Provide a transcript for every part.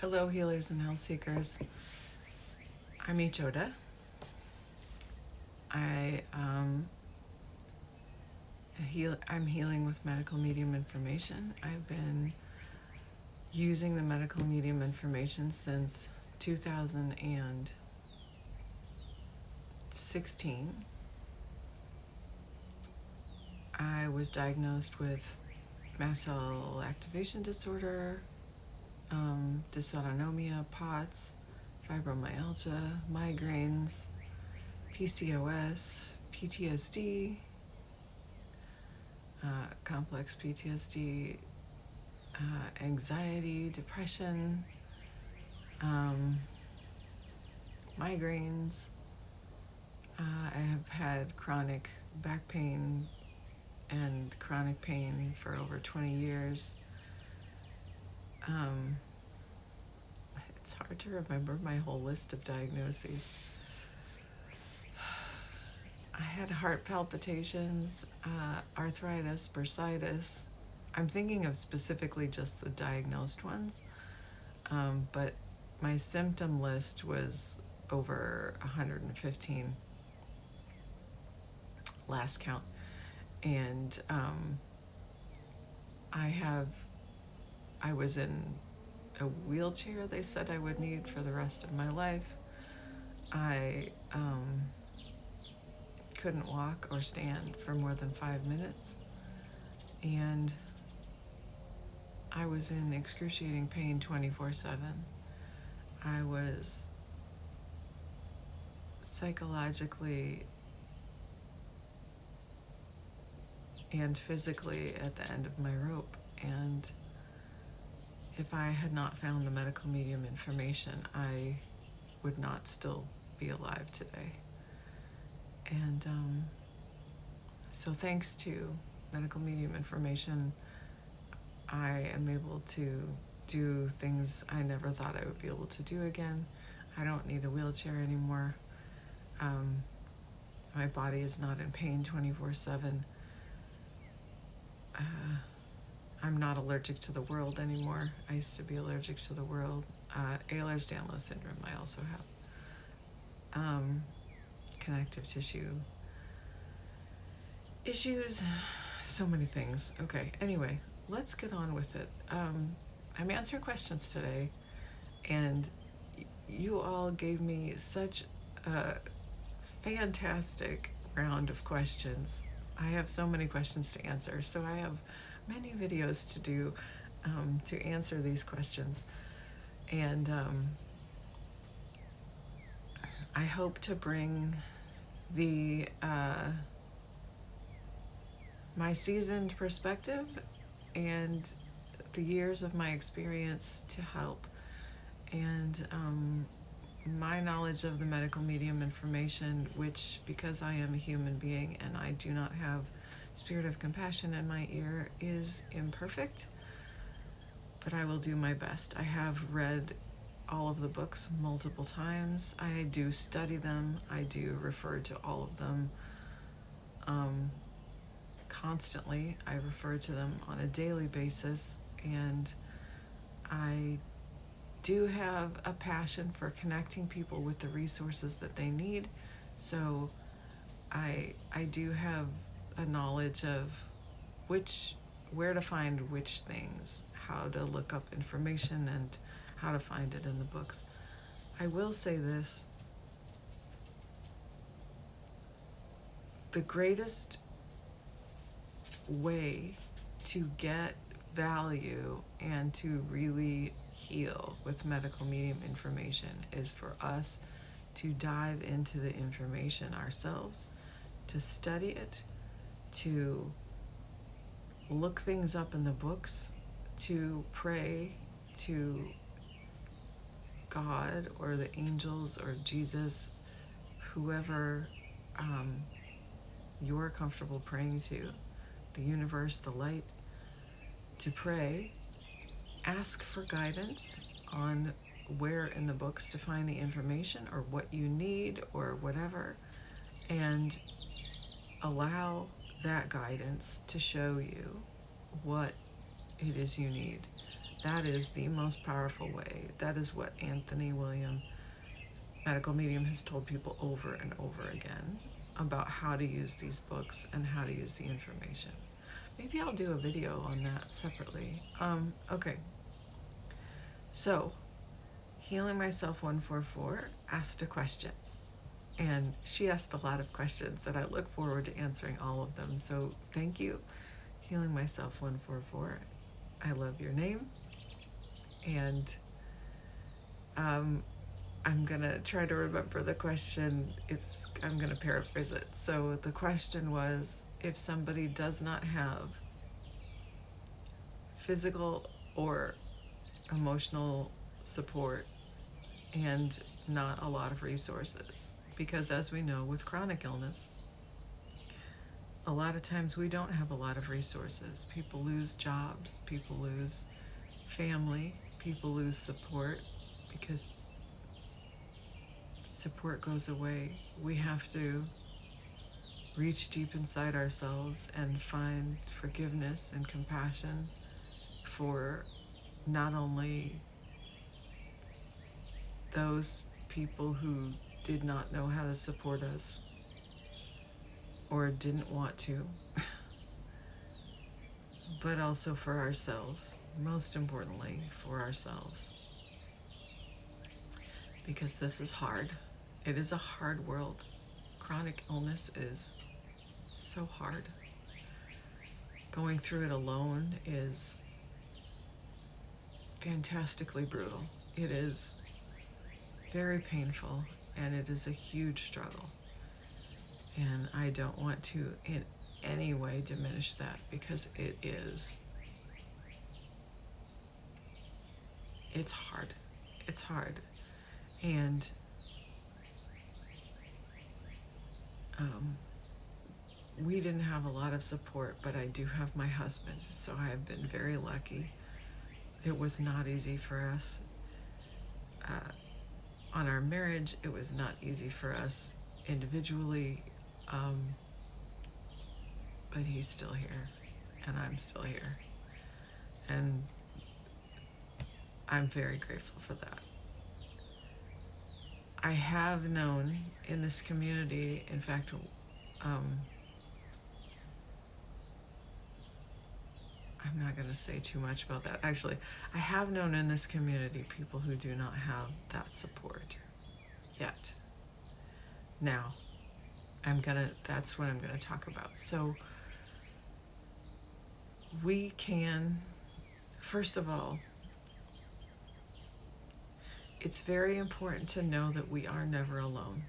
Hello, healers and health seekers. I'm Ichoda. I'm healing with medical medium information. I've been using the medical medium information since 2016. I was diagnosed with mast cell activation disorder, dysautonomia, POTS, fibromyalgia, migraines, PCOS, PTSD, complex PTSD, anxiety, depression, migraines. I have had chronic back pain and chronic pain for over 20 years. It's hard to remember my whole list of diagnoses. I had heart palpitations, arthritis, bursitis. I'm thinking of specifically just the diagnosed ones, but my symptom list was over 115 last count. And I was in a wheelchair they said I would need for the rest of my life. I couldn't walk or stand for more than 5 minutes. And I was in excruciating pain 24/7. I was psychologically and physically at the end of my rope. And if I had not found the medical medium information, I would not still be alive today. And so thanks to medical medium information, I am able to do things I never thought I would be able to do again. I don't need a wheelchair anymore. My body is not in pain 24/7. I'm not allergic to the world anymore. I used to be allergic to the world. Ehlers-Danlos syndrome I also have. Connective tissue issues, so many things. Okay, anyway, let's get on with it. I'm answering questions today, and you all gave me such a fantastic round of questions. I have so many questions to answer, so I have many videos to do to answer these questions. And I hope to bring the my seasoned perspective and the years of my experience to help, and my knowledge of the medical medium information, which, because I am a human being and I do not have spirit of compassion in my ear, is imperfect, but I will do my best. I have read all of the books multiple times. I do study them. I do refer to all of them constantly. I refer to them on a daily basis, and I do have a passion for connecting people with the resources that they need. So I do have a knowledge of where to find which things, how to look up information, and how to find it in the books. I will say this: the greatest way to get value and to really heal with medical medium information is for us to dive into the information ourselves, to study it, to look things up in the books, to pray to God or the angels or Jesus, whoever you're comfortable praying to, the universe, the light, to pray, ask for guidance on where in the books to find the information or what you need or whatever, and allow that guidance to show you what it is you need. that is the most powerful way. That is what Anthony William, medical medium, has told people over and over again about how to use these books and how to use the information. Maybe I'll do a video on that separately. Okay. So, Healing Myself 144 asked a question. And she asked a lot of questions, and I look forward to answering all of them. So thank you, Healing Myself 144. I love your name. And I'm going to try to remember the question. I'm going to paraphrase it. So the question was, if somebody does not have physical or emotional support and not a lot of resources, because as we know, with chronic illness, a lot of times we don't have a lot of resources. People lose jobs, people lose family, people lose support because support goes away. We have to reach deep inside ourselves and find forgiveness and compassion for not only those people who did not know how to support us or didn't want to, but also for ourselves, most importantly for ourselves. Because this is hard. It is a hard world. Chronic illness is so hard. Going through it alone is fantastically brutal. It is very painful, and it is a huge struggle. And I don't want to in any way diminish that, because it is. It's hard. It's hard. And we didn't have a lot of support, but I do have my husband, so I have been very lucky. It was not easy for us. On our marriage, it was not easy for us individually, but he's still here, and I'm still here. And I'm very grateful for that. I have known in this community, in fact, I'm not going to say too much about that. Actually, I have known in this community people who do not have that support yet. Now, that's what I'm going to talk about. So, we can, first of all, it's very important to know that we are never alone.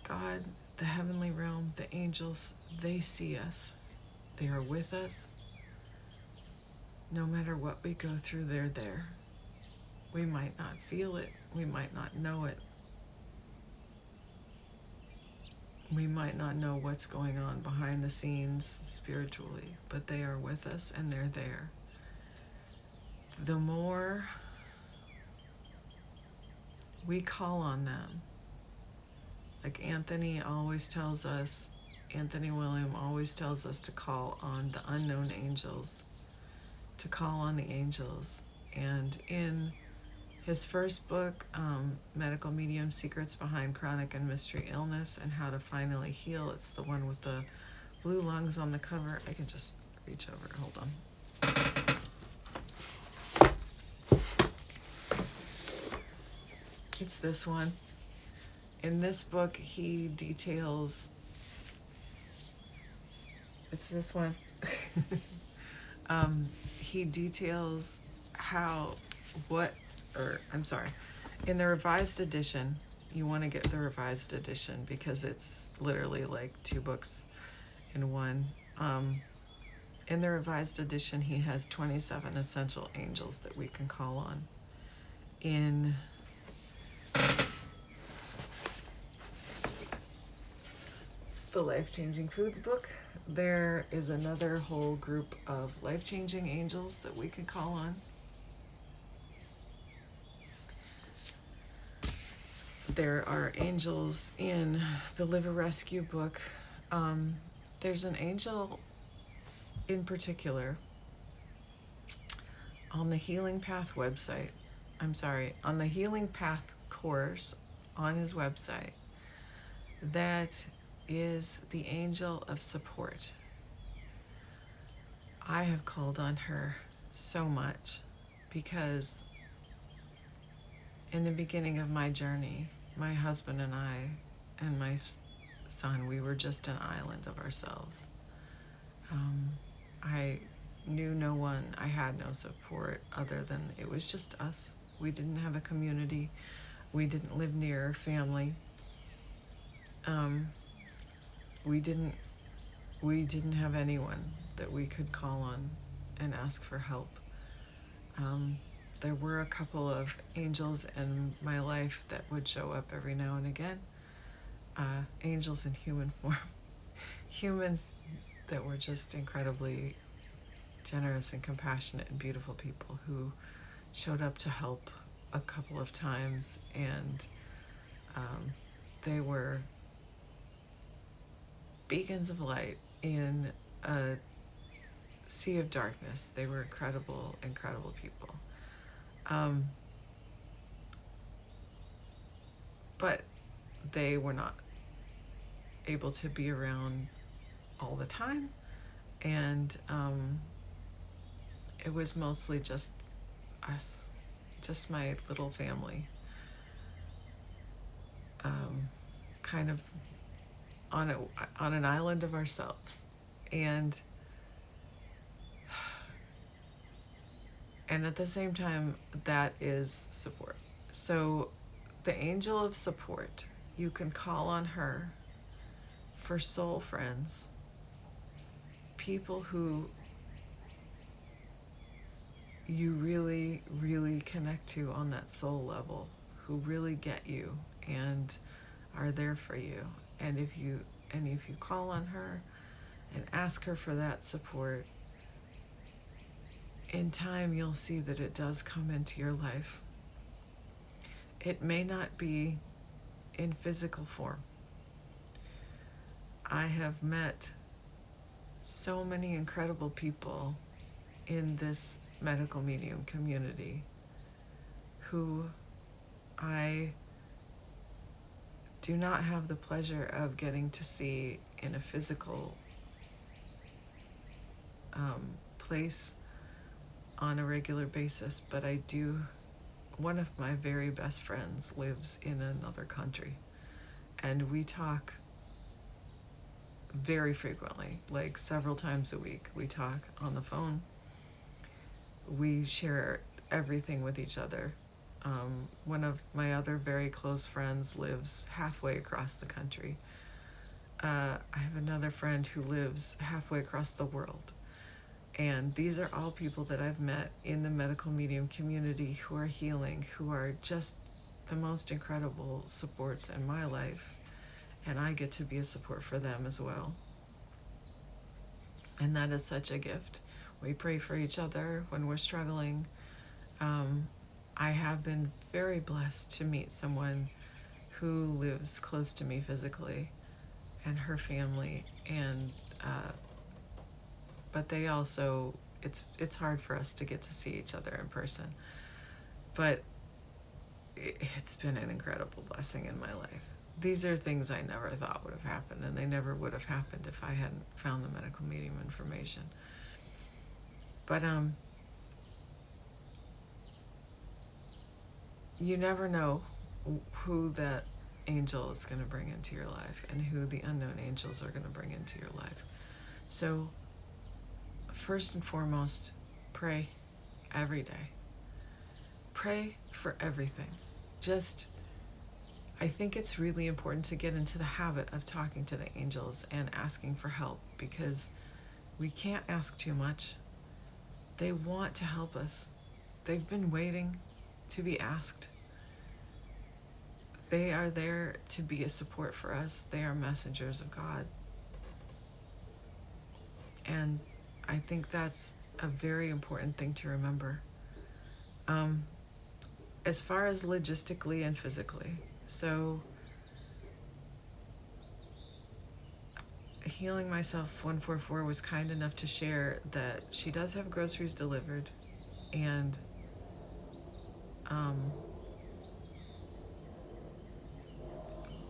God, the heavenly realm, the angels, they see us. They are with us. No matter what we go through, they're there. We might not feel it. We might not know it. We might not know what's going on behind the scenes spiritually, but they are with us and they're there. The more we call on them, like Anthony William always tells us to call on the unknown angels, to call on the angels. And in his first book, Medical Medium Secrets Behind Chronic and Mystery Illness and How to Finally Heal, it's the one with the blue lungs on the cover. I can just reach over, hold on. It's this one. In this book, he details, it's this one. He details in the revised edition, you want to get the revised edition because it's literally like 2 books in one. In the revised edition, he has 27 essential angels that we can call on. In the Life-Changing Foods book, there is another whole group of life-changing angels that we can call on. There are angels in the Liver Rescue book. There's an angel in particular on the Healing Path website, on the Healing Path course on his website, that is the angel of support. I have called on her so much because in the beginning of my journey, my husband and I and my son, we were just an island of ourselves. I knew no one, I had no support other than it was just us. We didn't have a community. We didn't live near family. We didn't have anyone that we could call on and ask for help. There were a couple of angels in my life that would show up every now and again. Angels in human form. Humans that were just incredibly generous and compassionate and beautiful people who showed up to help a couple of times, and they were beacons of light in a sea of darkness. They were incredible, incredible people. But they were not able to be around all the time, and it was mostly just us, just my little family, kind of on an island of ourselves, and at the same time, that is support. So the angel of support, you can call on her for soul friends, people who you really, really connect to on that soul level, who really get you and are there for you. And if you call on her and ask her for that support, in time you'll see that it does come into your life. It may not be in physical form. I have met so many incredible people in this medical medium community who I do not have the pleasure of getting to see in a physical place on a regular basis, but I do. One of my very best friends lives in another country, and we talk very frequently, like several times a week. We talk on the phone. We share everything with each other. One of my other very close friends lives halfway across the country. I have another friend who lives halfway across the world. And these are all people that I've met in the medical medium community who are healing, who are just the most incredible supports in my life. And I get to be a support for them as well. And that is such a gift. We pray for each other when we're struggling. I have been very blessed to meet someone who lives close to me physically, and her family, and but they also, it's hard for us to get to see each other in person, but it's been an incredible blessing in my life. These are things I never thought would have happened, and they never would have happened if I hadn't found the medical medium information. But you never know who that angel is going to bring into your life and who the unknown angels are going to bring into your life. So first and foremost, pray every day. Pray for everything. I think it's really important to get into the habit of talking to the angels and asking for help, because we can't ask too much. They want to help us. They've been waiting to be asked. They are there to be a support for us. They are messengers of God. And I think that's a very important thing to remember. As far as logistically and physically, so Healing Myself 144 was kind enough to share that she does have groceries delivered And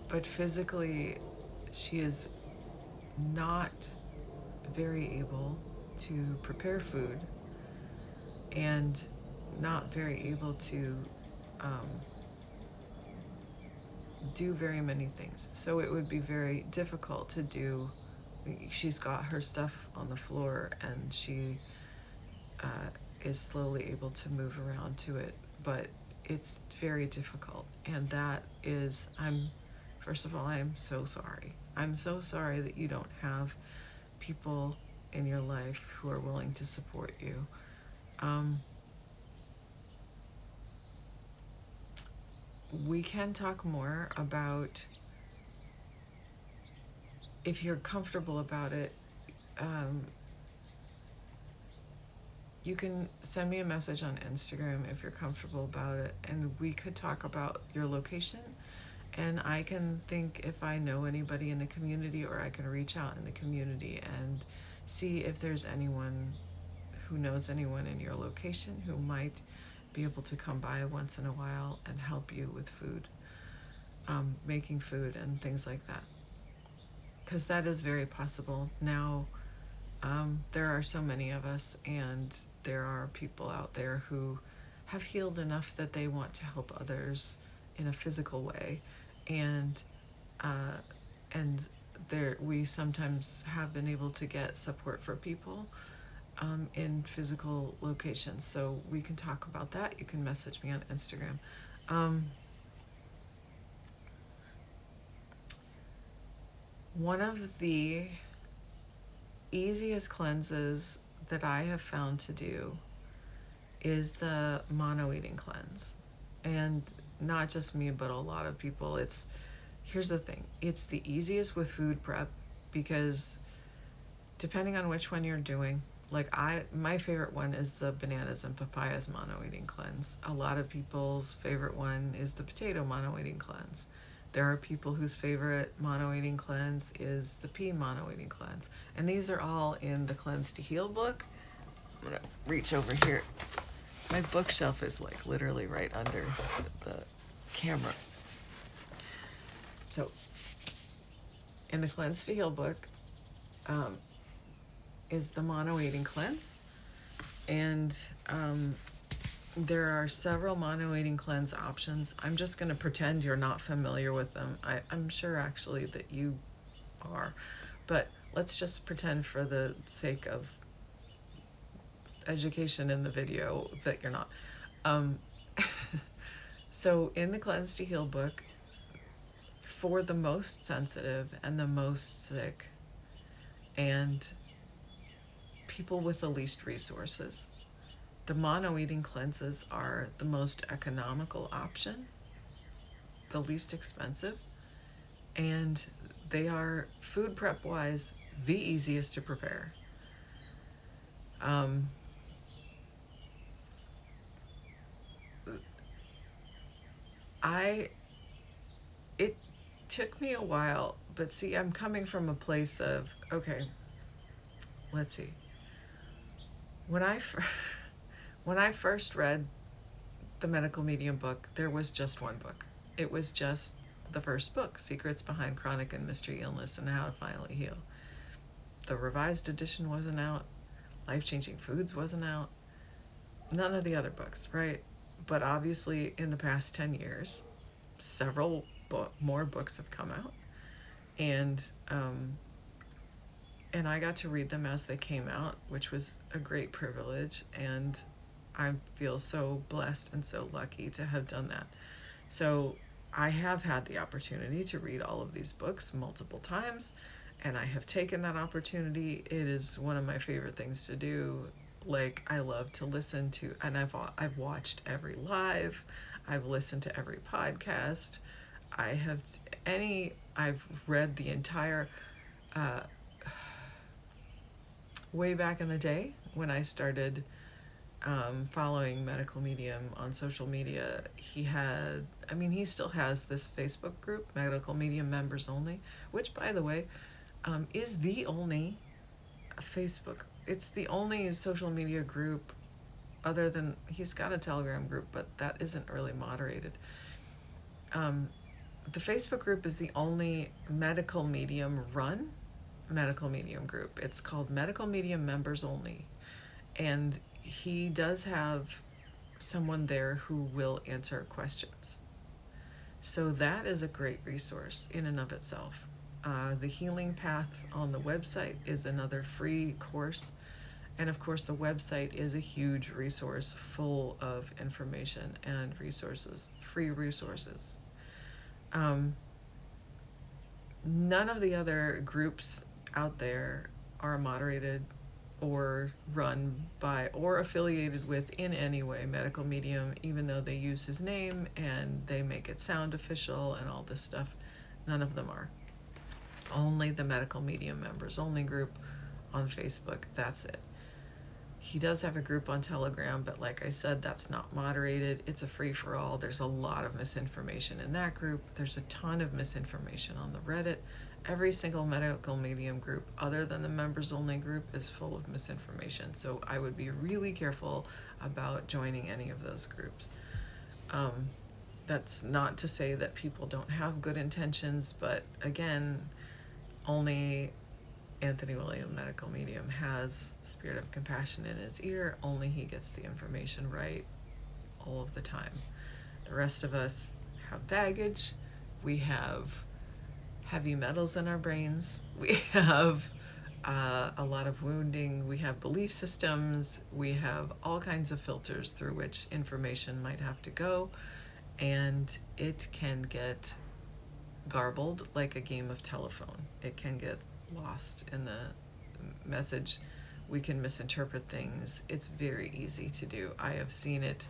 but physically, she is not very able to prepare food and not very able to um, do very many things. So it would be very difficult to do. She's got her stuff on the floor and she is slowly able to move around to it, but it's very difficult. And that is, first of all, I'm so sorry. I'm so sorry that you don't have people in your life who are willing to support you. We can talk more about, if you're comfortable about it, you can send me a message on Instagram if you're comfortable about it, and we could talk about your location, and I can think if I know anybody in the community, or I can reach out in the community and see if there's anyone who knows anyone in your location who might be able to come by once in a while and help you with food, making food and things like that. Because that is very possible. Now, there are so many of us, and there are people out there who have healed enough that they want to help others in a physical way. And we sometimes have been able to get support for people in physical locations. So we can talk about that. You can message me on Instagram. One of the easiest cleanses that I have found to do is the mono eating cleanse. And not just me, but a lot of people. Here's the thing. It's the easiest with food prep because depending on which one you're doing, my favorite one is the bananas and papayas mono eating cleanse. A lot of people's favorite one is the potato mono eating cleanse. There are people whose favorite mono eating cleanse is the pea mono eating cleanse. And these are all in the Cleanse to Heal book. I'm going to reach over here. My bookshelf is literally right under the camera. So, in the Cleanse to Heal book is the mono eating cleanse. And there are several mono eating cleanse options. I'm just going to pretend you're not familiar with them. I'm sure actually that you are, but let's just pretend for the sake of education in the video that you're not. So in the Cleanse to Heal book, for the most sensitive and the most sick and people with the least resources, the mono eating cleanses are the most economical option, the least expensive, and they are, food prep wise, the easiest to prepare. It took me a while, but see, I'm coming from a place of, okay, let's see. When I first read the Medical Medium book, there was just one book. It was just the first book, Secrets Behind Chronic and Mystery Illness and How to Finally Heal. The revised edition wasn't out. Life Changing Foods wasn't out. None of the other books, right? But obviously, in the past 10 years, several more books have come out. And I got to read them as they came out, which was a great privilege. And I feel so blessed and so lucky to have done that. So I have had the opportunity to read all of these books multiple times, and I have taken that opportunity. It is one of my favorite things to do. I love to listen to, and I've watched every live, I've listened to every podcast, I've read the entire, way back in the day when I started following Medical Medium on social media, he still has this Facebook group, Medical Medium Members Only, which, by the way, is the only it's the only social media group other than he's got a Telegram group, but that isn't really moderated. The Facebook group is the only medical medium run medical medium group. It's called Medical Medium Members Only. And he does have someone there who will answer questions. So that is a great resource in and of itself. The Healing Path on the website is another free course. And of course, the website is a huge resource full of information and resources, free resources. None of the other groups out there are moderated or run by or affiliated with in any way Medical Medium, even though they use his name and they make it sound official and all this stuff. None of them are. Only the Medical Medium Members Only group on Facebook. That's it. He does have a group on Telegram, but like I said, that's not moderated. It's a free-for-all. There's a lot of misinformation in that group. There's a ton of misinformation on the Reddit. Every single medical medium group, other than the members only group, is full of misinformation. So I would be really careful about joining any of those groups. That's not to say that people don't have good intentions, but again, only Anthony William Medical Medium has Spirit of Compassion in his ear. Only he gets the information right all of the time. The rest of us have baggage. We have heavy metals in our brains. We have a lot of wounding. We have belief systems. We have all kinds of filters through which information might have to go. And it can get garbled like a game of telephone. It can get lost in the message. We can misinterpret things. It's very easy to do. I have seen it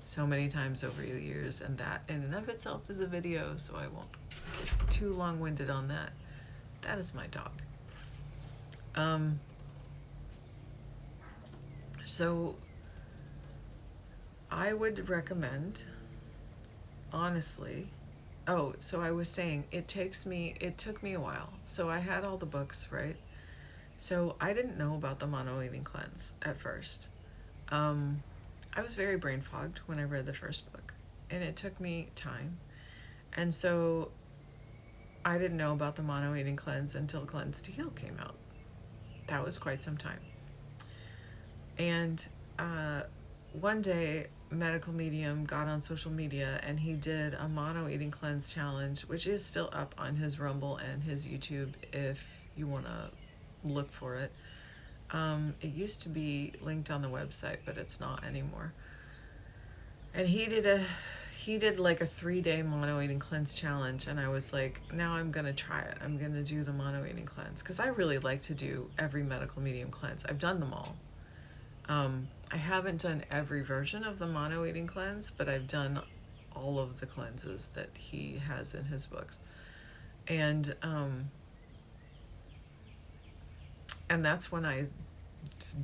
so many times over the years, and that in and of itself is a video, so I won't get too long-winded on that. That is my dog. So I would recommend, honestly, so I was saying, it took me a while. So I had all the books, right? So I didn't know about the Mono Eating Cleanse at first. I was very brain fogged when I read the first book, and it took me time. And so I didn't know about the Mono Eating Cleanse until Cleanse to Heal came out. That was quite some time. And one day, Medical Medium got on social media and he did a Mono Eating Cleanse challenge, which is still up on his Rumble and his YouTube if you want to look for it. It used to be linked on the website, but it's not anymore. And he did like a 3-day Mono Eating Cleanse challenge, and I was like, now I'm gonna try it. I'm gonna do the Mono Eating Cleanse because I really like to do every Medical Medium cleanse. I've done them all. I haven't done every version of the Mono Eating Cleanse, but I've done all of the cleanses that he has in his books. And that's when I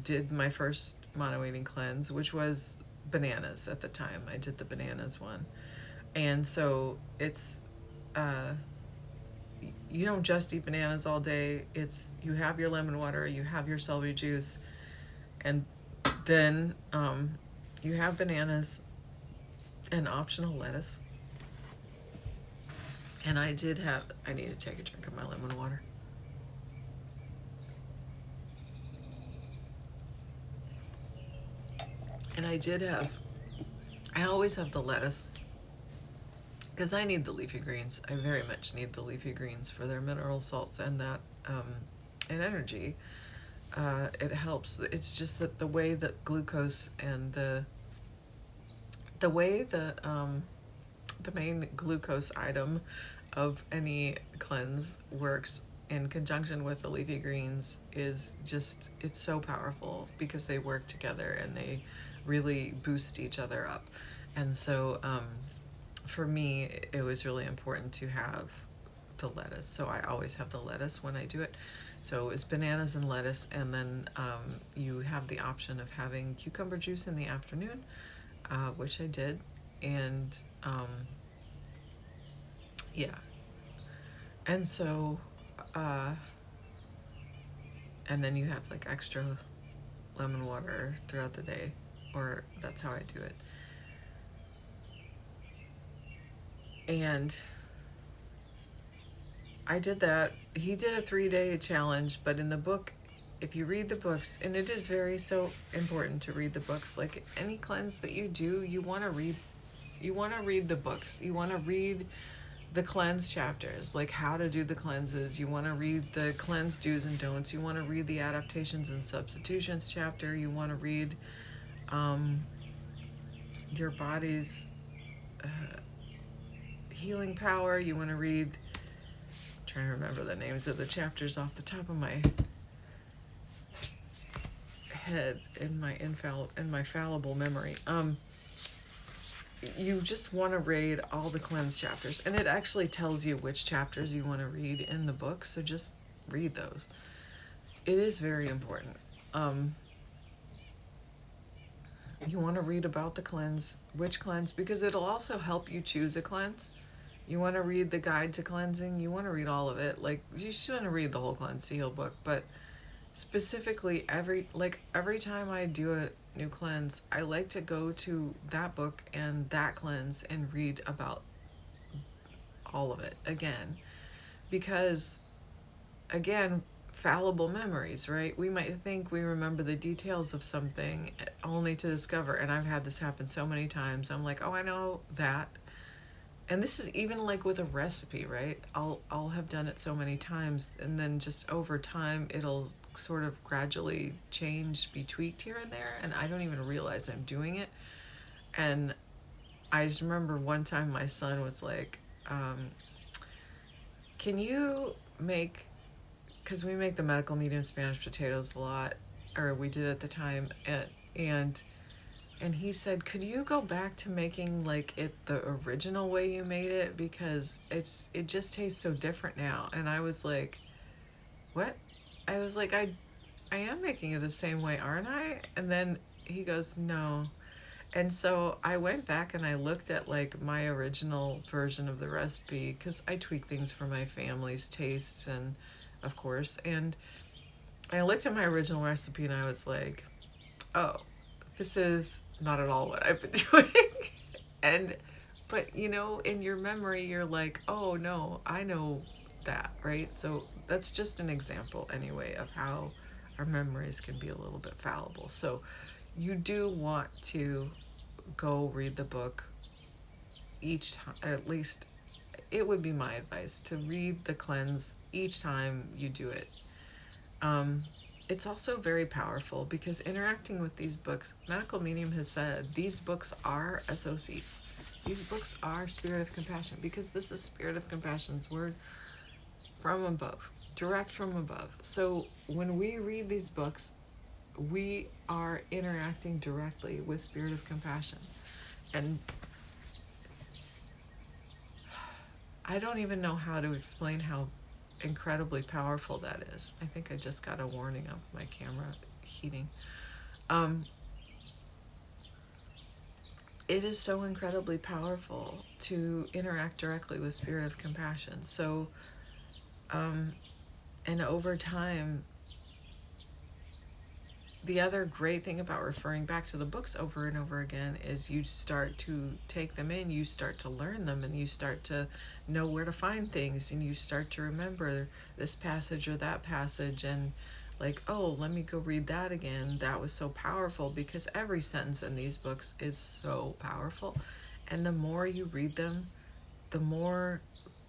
did my first Mono Eating Cleanse, which was bananas at the time. I did the bananas one. And so it's, you don't just eat bananas all day. It's, you have your lemon water, you have your celery juice, and then you have bananas and optional lettuce. And I need to take a drink of my lemon water. And I always have the lettuce because I need the leafy greens. I very much need the leafy greens for their mineral salts and that and energy. It helps. It's just that the way that glucose and the way that the main glucose item of any cleanse works in conjunction with the leafy greens is just, it's so powerful because they work together and they really boost each other up. And so for me, it was really important to have the lettuce. So I always have the lettuce when I do it. So it's bananas and lettuce, and then you have the option of having cucumber juice in the afternoon, which I did. And yeah. And so, and then you have like extra lemon water throughout the day or that's how I do it. And I did that. He did a 3-day challenge, but in the book, if you read the books, and it is very so important to read the books, like any cleanse that you do, you want to read the books. You want to read the cleanse chapters, like how to do the cleanses. You want to read the cleanse do's and don'ts. You want to read the adaptations and substitutions chapter. You want to read your body's healing power. You want to read, I'm trying to remember the names of the chapters off the top of my head in my fallible memory. You just want to read all the cleanse chapters, and it actually tells you which chapters you want to read in the book, so just read those. It is very important. You want to read about the cleanse, which cleanse, because it'll also help you choose a cleanse. You want to read the guide to cleansing. You want to read all of it. Like, you shouldn't read the whole Cleanse to Heal book, but specifically every time I do a new cleanse, I like to go to that book and that cleanse and read about all of it again, because again, fallible memories, right? We might think we remember the details of something only to discover, and I've had this happen so many times. I'm like, oh, I know that. And this is even like with a recipe, right? I'll have done it so many times, and then just over time it'll sort of gradually change, be tweaked here and there, and I don't even realize I'm doing it. And I just remember one time my son was like, can you make, because we make the medical medium Spanish potatoes a lot, or we did at the time, and he said, could you go back to making like it the original way you made it, because it just tastes so different now. And I was like, what? I was like, I am making it the same way, aren't I? And then he goes, no. And so I went back and I looked at like my original version of the recipe, because I tweak things for my family's tastes, and of course, and I looked at my original recipe and I was like, oh, this is not at all what I've been doing. But you know, in your memory, you're like, oh no, I know that, right? So that's just an example anyway of how our memories can be a little bit fallible. So you do want to go read the book each time, at least it would be my advice to read the cleanse each time you do it. It's also very powerful because interacting with these books, Medical Medium has said, these books are SOC. These books are Spirit of Compassion, because this is Spirit of Compassion's word from above, direct from above. So when we read these books, we are interacting directly with Spirit of Compassion. And I don't even know how to explain how incredibly powerful that is. I think I just got a warning of my camera heating. It is so incredibly powerful to interact directly with Spirit of Compassion. So, and over time, the other great thing about referring back to the books over and over again is you start to take them in, you start to learn them, and you start to know where to find things, and you start to remember this passage or that passage, and like, oh, let me go read that again. That was so powerful, because every sentence in these books is so powerful. And the more you read them, the more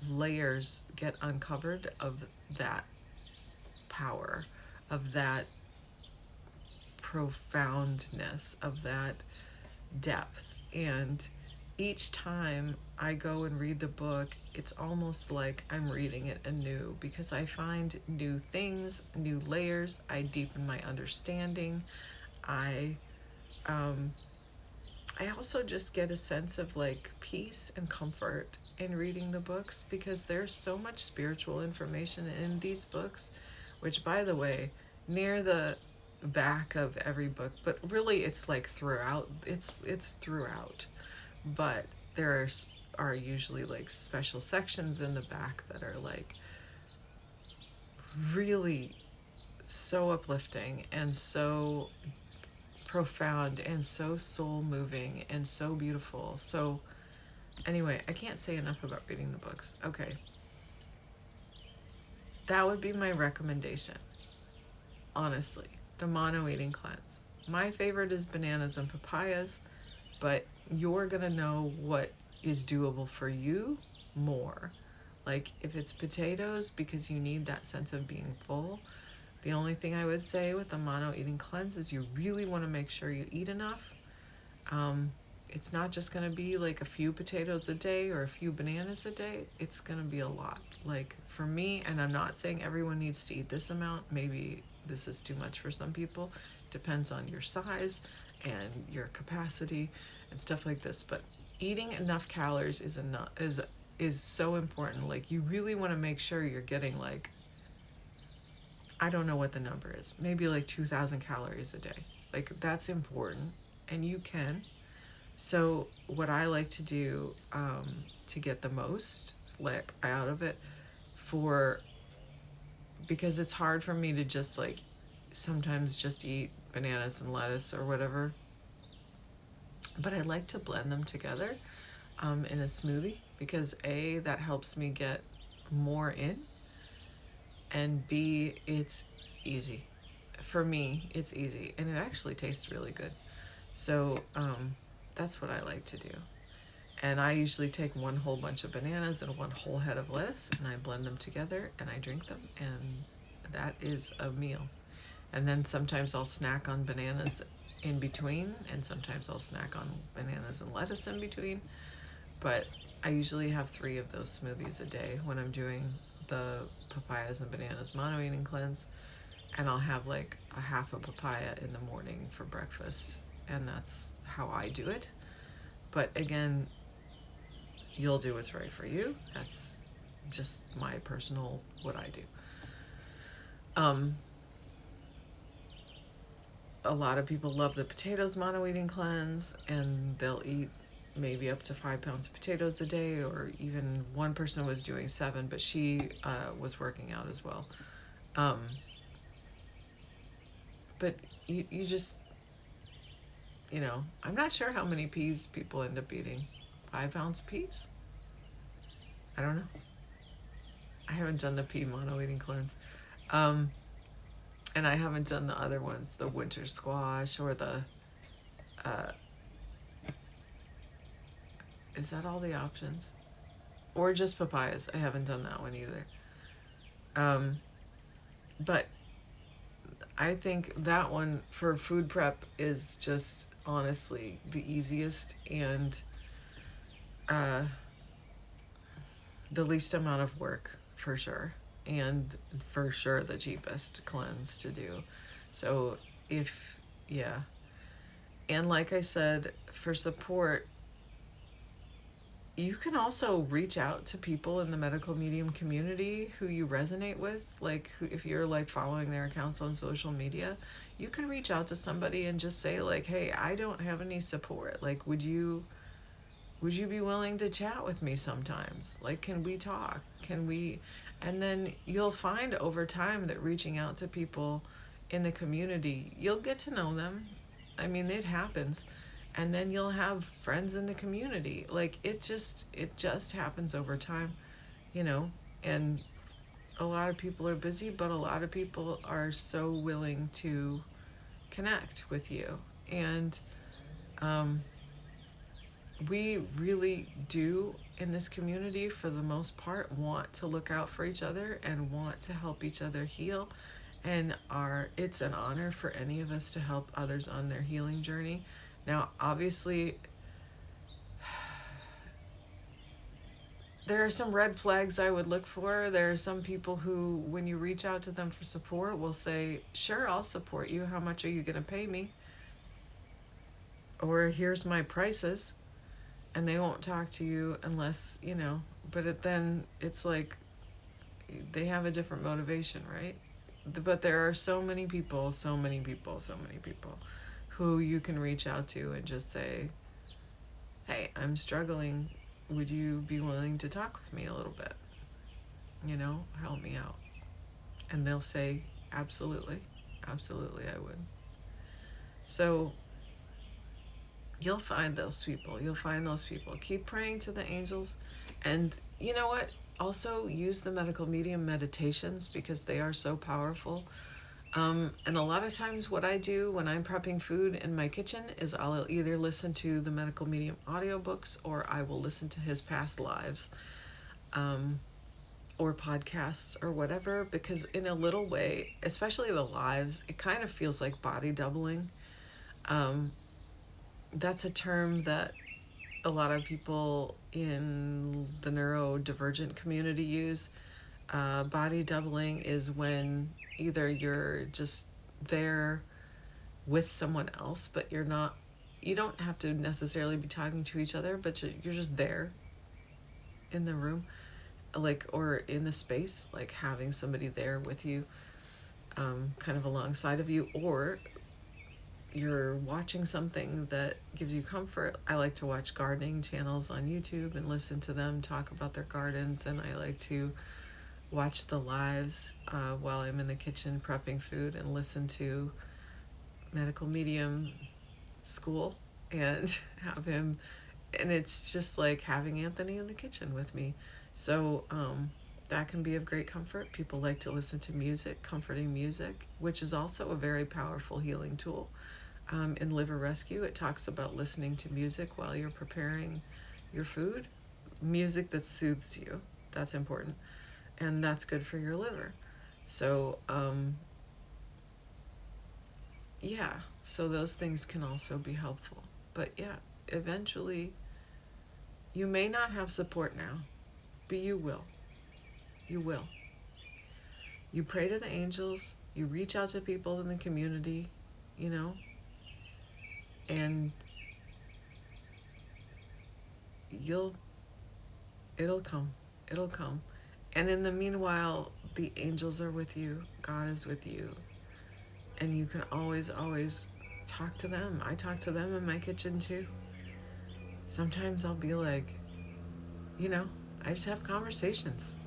layers get uncovered of that power, of that profoundness, of that depth. And each time I go and read the book, it's almost like I'm reading it anew, because I find new things, new layers. I deepen my understanding. I also just get a sense of like peace and comfort in reading the books, because there's so much spiritual information in these books, which, by the way, near the back of every book, but really it's like throughout, it's throughout, but there are usually like special sections in the back that are like really so uplifting and so profound and so soul moving and so beautiful. So anyway, I can't say enough about reading the books. Okay. That would be my recommendation. Honestly, the mono eating cleanse. My favorite is bananas and papayas, but you're going to know what is doable for you more. Like if it's potatoes because you need that sense of being full, the only thing I would say with the mono eating cleanse is you really want to make sure you eat enough. It's not just going to be like a few potatoes a day or a few bananas a day. It's going to be a lot. Like for me, and I'm not saying everyone needs to eat this amount. Maybe this is too much for some people. Depends on your size and your capacity and stuff like this. But eating enough calories is so important. Like you really want to make sure you're getting like, I don't know what the number is, maybe like 2,000 calories a day. Like that's important, and you can. So what I like to do to get the most like out of it, because it's hard for me to just like sometimes just eat bananas and lettuce or whatever, but I like to blend them together in a smoothie, because A, that helps me get more in, and B, it's easy. For me, it's easy, and it actually tastes really good. So that's what I like to do. And I usually take one whole bunch of bananas and one whole head of lettuce, and I blend them together and I drink them, and that is a meal. And then sometimes I'll snack on bananas in between, and sometimes I'll snack on bananas and lettuce in between. But I usually have 3 of those smoothies a day when I'm doing the papayas and bananas mono eating cleanse. And I'll have like a half a papaya in the morning for breakfast, and that's how I do it. But again, you'll do what's right for you. That's just my personal, what I do. A lot of people love the potatoes mono eating cleanse, and they'll eat maybe up to 5 pounds of potatoes a day, or even one person was doing 7, but she was working out as well. But you just, I'm not sure how many peas people end up eating. 5 pounds of peas? I don't know. I haven't done the pea mono eating cleanse. And I haven't done the other ones, the winter squash or the, is that all the options? Or just papayas. I haven't done that one either. But I think that one for food prep is just honestly the easiest and the least amount of work, for sure, and for sure the cheapest cleanse to do. So and like I said, for support, you can also reach out to people in the medical medium community who you resonate with. Like if you're like following their accounts on social media, you can reach out to somebody and just say like, hey, I don't have any support. Like, would you be willing to chat with me sometimes? Like, can we talk? And then you'll find over time that reaching out to people in the community, you'll get to know them. I mean, it happens. And then you'll have friends in the community. Like it just happens over time, and a lot of people are busy, but a lot of people are so willing to connect with you. And we really do in this community, for the most part, want to look out for each other and want to help each other heal. And it's an honor for any of us to help others on their healing journey. Now, obviously, there are some red flags I would look for. There are some people who, when you reach out to them for support, will say, sure, I'll support you. How much are you going to pay me? Or here's my prices. And they won't talk to you unless, but then it's like they have a different motivation, right? But there are so many people who you can reach out to and just say, hey, I'm struggling. Would you be willing to talk with me a little bit? Help me out. And they'll say, absolutely, I would. So You'll find those people. You'll find those people. Keep praying to the angels. And you know what? Also use the medical medium meditations because they are so powerful. And a lot of times, what I do when I'm prepping food in my kitchen is I'll either listen to the medical medium audiobooks or I will listen to his past lives, or podcasts or whatever, because in a little way, especially the lives, it kind of feels like body doubling. That's a term that a lot of people in the neurodivergent community use. Body doubling is when either you're just there with someone else, but you don't have to necessarily be talking to each other, but you're just there in the room, like, or in the space, like having somebody there with you, kind of alongside of you, or you're watching something that gives you comfort. I like to watch gardening channels on YouTube and listen to them talk about their gardens, and I like to watch the lives while I'm in the kitchen prepping food and listen to medical medium school and have him, and it's just like having Anthony in the kitchen with me. So that can be of great comfort. People like to listen to music, comforting music, which is also a very powerful healing tool. In Liver Rescue, it talks about listening to music while you're preparing your food, music that soothes you. That's important, and that's good for your liver. So yeah, so those things can also be helpful. But yeah, eventually you may not have support now, but you will. You will. You pray to the angels, you reach out to people in the community, you know, and it'll come. It'll come. And in the meanwhile, the angels are with you, God is with you, and you can always talk to them. I talk to them in my kitchen too. Sometimes I'll be like, I just have conversations.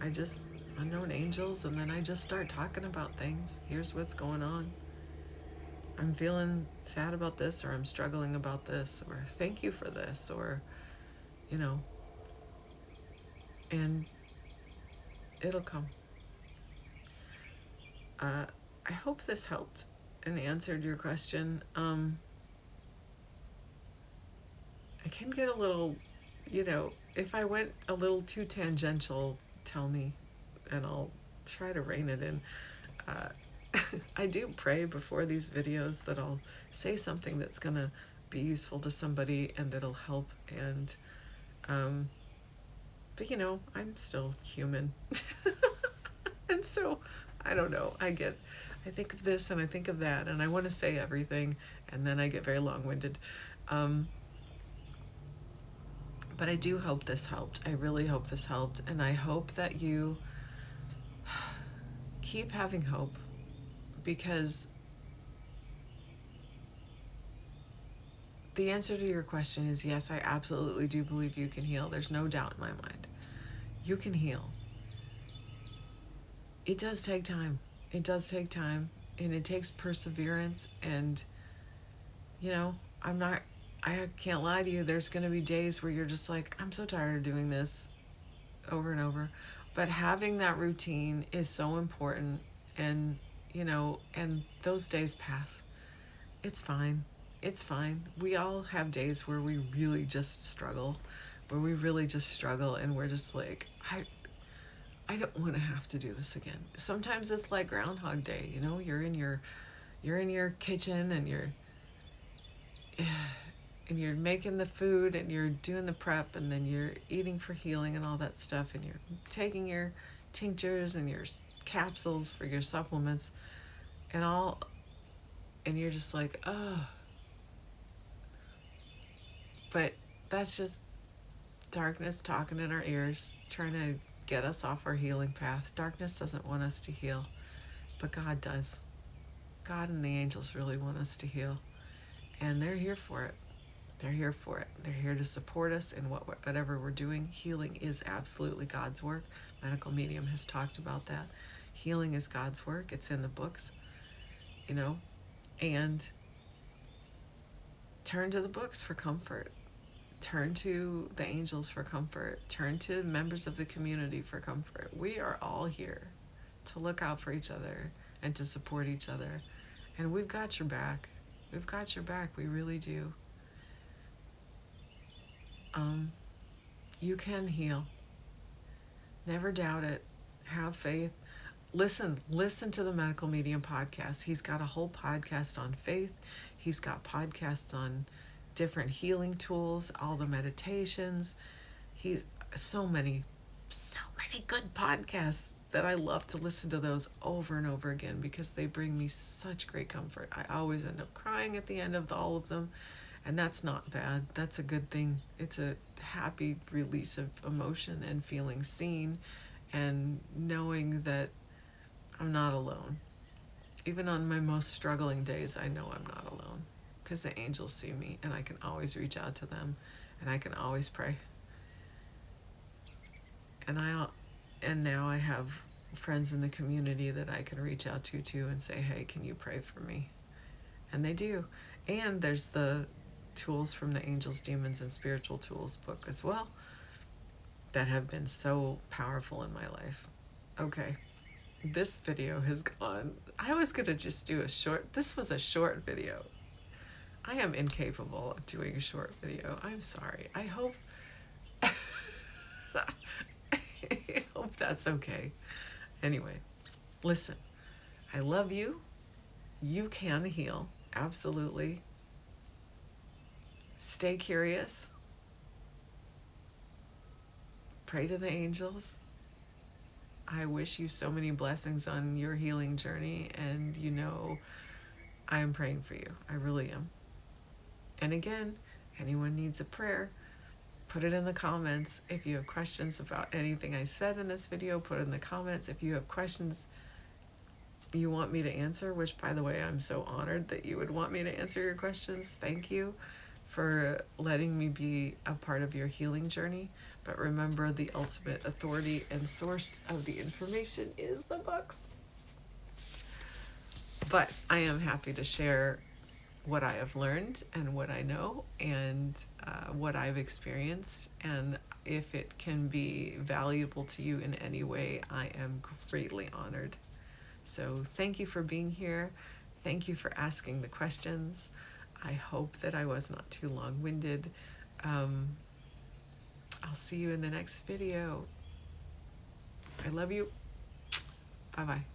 I just unknown angels, and then I just start talking about things. Here's what's going on. I'm feeling sad about this, or I'm struggling about this, or thank you for this, or, and it'll come. I hope this helped and answered your question. I can get a little, if I went a little too tangential, tell me, and I'll try to rein it in. I do pray before these videos that I'll say something that's going to be useful to somebody and that'll help. And, but I'm still human. And so, I don't know, I think of this and I think of that, and I want to say everything, and then I get very long-winded. But I do hope this helped. I really hope this helped, and I hope that you keep having hope, because the answer to your question is yes, I absolutely do believe you can heal. There's no doubt in my mind. You can heal. It does take time. It does take time, and it takes perseverance, and I can't lie to you, there's going to be days where you're just like, I'm so tired of doing this over and over. But having that routine is so important, and and those days pass. It's fine. It's fine. We all have days where we really just struggle, and we're just like, I don't want to have to do this again. Sometimes it's like Groundhog Day, you're in your kitchen, and you're making the food, and you're doing the prep, and then you're eating for healing and all that stuff, and you're taking your tinctures and your capsules for your supplements and all, and you're just like, oh. But that's just darkness talking in our ears, trying to get us off our healing path. Darkness doesn't want us to heal, but God does. God and the angels really want us to heal, and they're here for it. They're here for it. They're here to support us in whatever we're doing. Healing is absolutely God's work. Medical Medium has talked about that. Healing is God's work. It's in the books, and Turn to the books for comfort. Turn to the angels for comfort. Turn to members of the community for comfort. We are all here to look out for each other and to support each other. And we've got your back. We've got your back. We really do. You can heal. Never doubt it. Have faith. Listen to the Medical Medium podcast. He's got a whole podcast on faith. He's got podcasts on different healing tools, all the meditations. He's so many good podcasts that I love to listen to those over and over again because they bring me such great comfort. I always end up crying at the end of all of them, and that's not bad. That's a good thing. It's a happy release of emotion and feeling seen and knowing that I'm not alone. Even on my most struggling days, I know I'm not alone because the angels see me and I can always reach out to them and I can always pray. And now I have friends in the community that I can reach out to too and say, hey, can you pray for me? And they do. And there's the Tools from the Angels, Demons, and Spiritual Tools book as well that have been so powerful in my life. Okay, this video has gone. I was going to just do this was a short video. I am incapable of doing a short video. I'm sorry. I hope that's okay. Anyway, listen, I love you. You can heal. Absolutely. Stay curious. Pray to the angels. I wish you so many blessings on your healing journey, and I am praying for you. I really am. And again, anyone needs a prayer, put it in the comments. If you have questions about anything I said in this video, put it in the comments. If you have questions you want me to answer, which, by the way, I'm so honored that you would want me to answer your questions. Thank you for letting me be a part of your healing journey. But remember, the ultimate authority and source of the information is the books. But I am happy to share what I have learned and what I know and what I've experienced. And if it can be valuable to you in any way, I am greatly honored. So thank you for being here. Thank you for asking the questions. I hope that I was not too long-winded. I'll see you in the next video. I love you. Bye-bye.